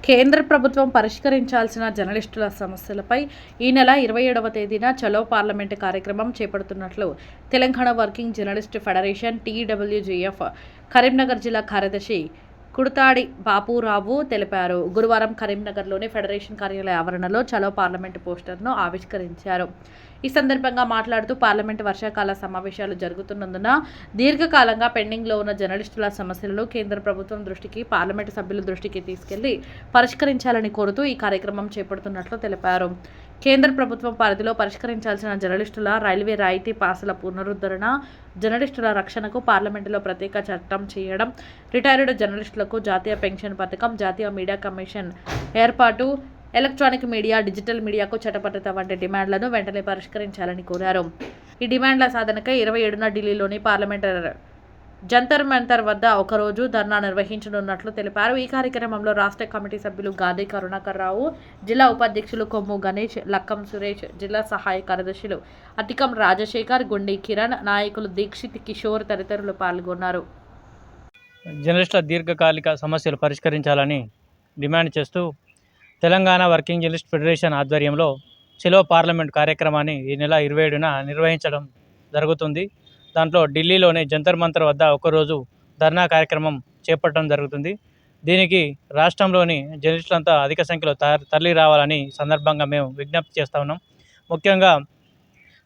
కేంద్ర ప్రభుత్వం పరిష్కరించాల్సిన జర్నలిస్టుల సమస్యలపై ఈ నెల 27వ తేదీన చలో పార్లమెంటు కార్యక్రమం చేపడుతున్నట్లు Telangana working journalist federation TWJF Karimnagar జిల్లా కార్యదర్శి కుడతాడి బాపురావు తెలిపారు. గురువారం కరీంనగర్లోని ఫెడరేషన్ కార్యాలయ ఆవరణలో చలో పార్లమెంటు పోస్టర్ను ఆవిష్కరించారు. ఈ సందర్భంగా మాట్లాడుతూ పార్లమెంటు వర్షాకాల సమావేశాలు జరుగుతున్నందున దీర్ఘకాలంగా పెండింగ్లో ఉన్న జర్నలిస్టుల సమస్యలను కేంద్ర ప్రభుత్వం దృష్టికి, పార్లమెంటు సభ్యుల దృష్టికి తీసుకెళ్లి పరిష్కరించాలని కోరుతూ ఈ కార్యక్రమం చేపడుతున్నట్లు తెలిపారు. కేంద్ర ప్రభుత్వం పరిధిలో పరిష్కరించాల్సిన జర్నలిస్టుల రైల్వే రాయితీ పాసుల పునరుద్ధరణ, జర్నలిస్టుల రక్షణకు పార్లమెంటులో ప్రత్యేక చట్టం చేయడం, రిటైర్డ్ జర్నలిస్టులకు జాతీయ పెన్షన్ పథకం, జాతీయ మీడియా కమిషన్ ఏర్పాటు, ఎలక్ట్రానిక్ మీడియా, డిజిటల్ మీడియాకు చట్టబద్ధత వంటి డిమాండ్లను వెంటనే పరిష్కరించాలని కోరారు. ఈ డిమాండ్ల సాధనకై 27న ఢిల్లీలోని పార్లమెంటరీ జంతర్ మంతర్ వద్ద ఒకరోజు ధర్నా నిర్వహించనున్నట్లు తెలిపారు. ఈ కార్యక్రమంలో రాష్ట్ర కమిటీ సభ్యులు గాది కరుణాకర్ రావు, జిల్లా ఉపాధ్యక్షులు కొమ్ము గణేష్, లక్కం సురేష్, జిల్లా సహాయ కార్యదర్శులు అతికం రాజశేఖర్, గుండి కిరణ్, నాయకులు దీక్షిత్ కిషోర్ తదితరులు పాల్గొన్నారు. జర్నలిస్టుల దీర్ఘకాలిక సమస్యలు పరిష్కరించాలని డిమాండ్ చేస్తూ తెలంగాణ వర్కింగ్ జర్నలిస్ట్ ఫెడరేషన్ ఆధ్వర్యంలో చలో పార్లమెంట్ కార్యక్రమాన్ని ఈ నెల 27న నిర్వహించడం జరుగుతుంది. దాంట్లో ఢిల్లీలోని జంతర్ మంతర్ వద్ద ఒకరోజు ధర్నా కార్యక్రమం చేపట్టడం జరుగుతుంది. దీనికి రాష్ట్రంలోని జర్నలిస్టులంతా అధిక సంఖ్యలో తరలి రావాలని సందర్భంగా మేము విజ్ఞప్తి చేస్తూ ఉన్నాం. ముఖ్యంగా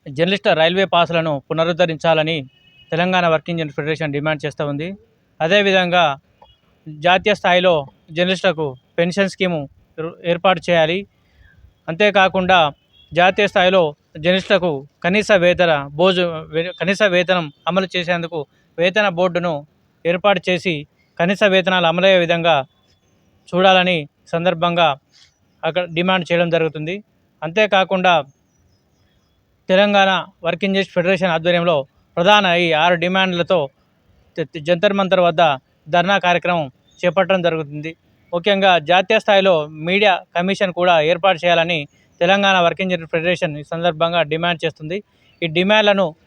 జర్నలిస్టుల రైల్వే పాసులను పునరుద్ధరించాలని Telangana working journalist federation demand చేస్తూ ఉంది. అదేవిధంగా జాతీయ స్థాయిలో జర్నలిస్టులకు పెన్షన్ స్కీము ఏర్పాటు చేయాలి. అంతేకాకుండా జాతీయ స్థాయిలో జర్నలిస్టులకు కనీస వేతనం అమలు చేసేందుకు వేతన బోర్డును ఏర్పాటు చేసి కనీస వేతనాలు అమలయ్యే విధంగా చూడాలని సందర్భంగా అక్కడ డిమాండ్ చేయడం జరుగుతుంది. అంతేకాకుండా తెలంగాణ వర్కింగ్ జర్నలిస్ట్ ఫెడరేషన్ ఆధ్వర్యంలో ప్రధాన ఈ 6 డిమాండ్లతో జంతర్ మంతర్ వద్ద ధర్నా కార్యక్రమం చేపట్టడం జరుగుతుంది. ముఖ్యంగా జాతీయ స్థాయిలో మీడియా కమిషన్ కూడా ఏర్పాటు చేయాలని తెలంగాణ వర్కింగ్ జర్నలిస్ట్ ఫెడరేషన్ ఈ సందర్భంగా డిమాండ్ చేస్తుంది. ఈ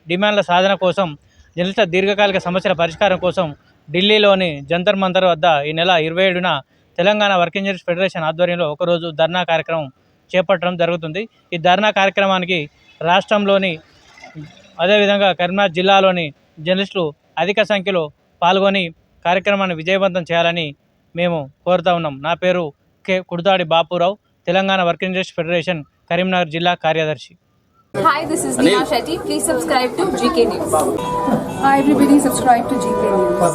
డిమాండ్ల సాధన కోసం, జర్నలిస్టుల దీర్ఘకాలిక సమస్యల పరిష్కారం కోసం ఢిల్లీలోని జంతర్ మంతర్ వద్ద ఈ నెల 27న తెలంగాణ వర్కింగ్ జర్నలిస్ట్ ఫెడరేషన్ ఆధ్వర్యంలో ఒకరోజు ధర్నా కార్యక్రమం చేపట్టడం జరుగుతుంది. ఈ ధర్నా కార్యక్రమానికి రాష్ట్రంలోని అదేవిధంగా కరీంనగర్ జిల్లాలోని జర్నలిస్టులు అధిక సంఖ్యలో పాల్గొని కార్యక్రమాన్ని విజయవంతం చేయాలని మేము కోరుతా ఉన్నాం. నా పేరు Kudathadi Bapurao, Telangana working journalist federation Karimnagar జిల్లా కార్యదర్శి. Hi, this is Neha Shetty. Please subscribe to GK News. Hi everybody, subscribe to GK News.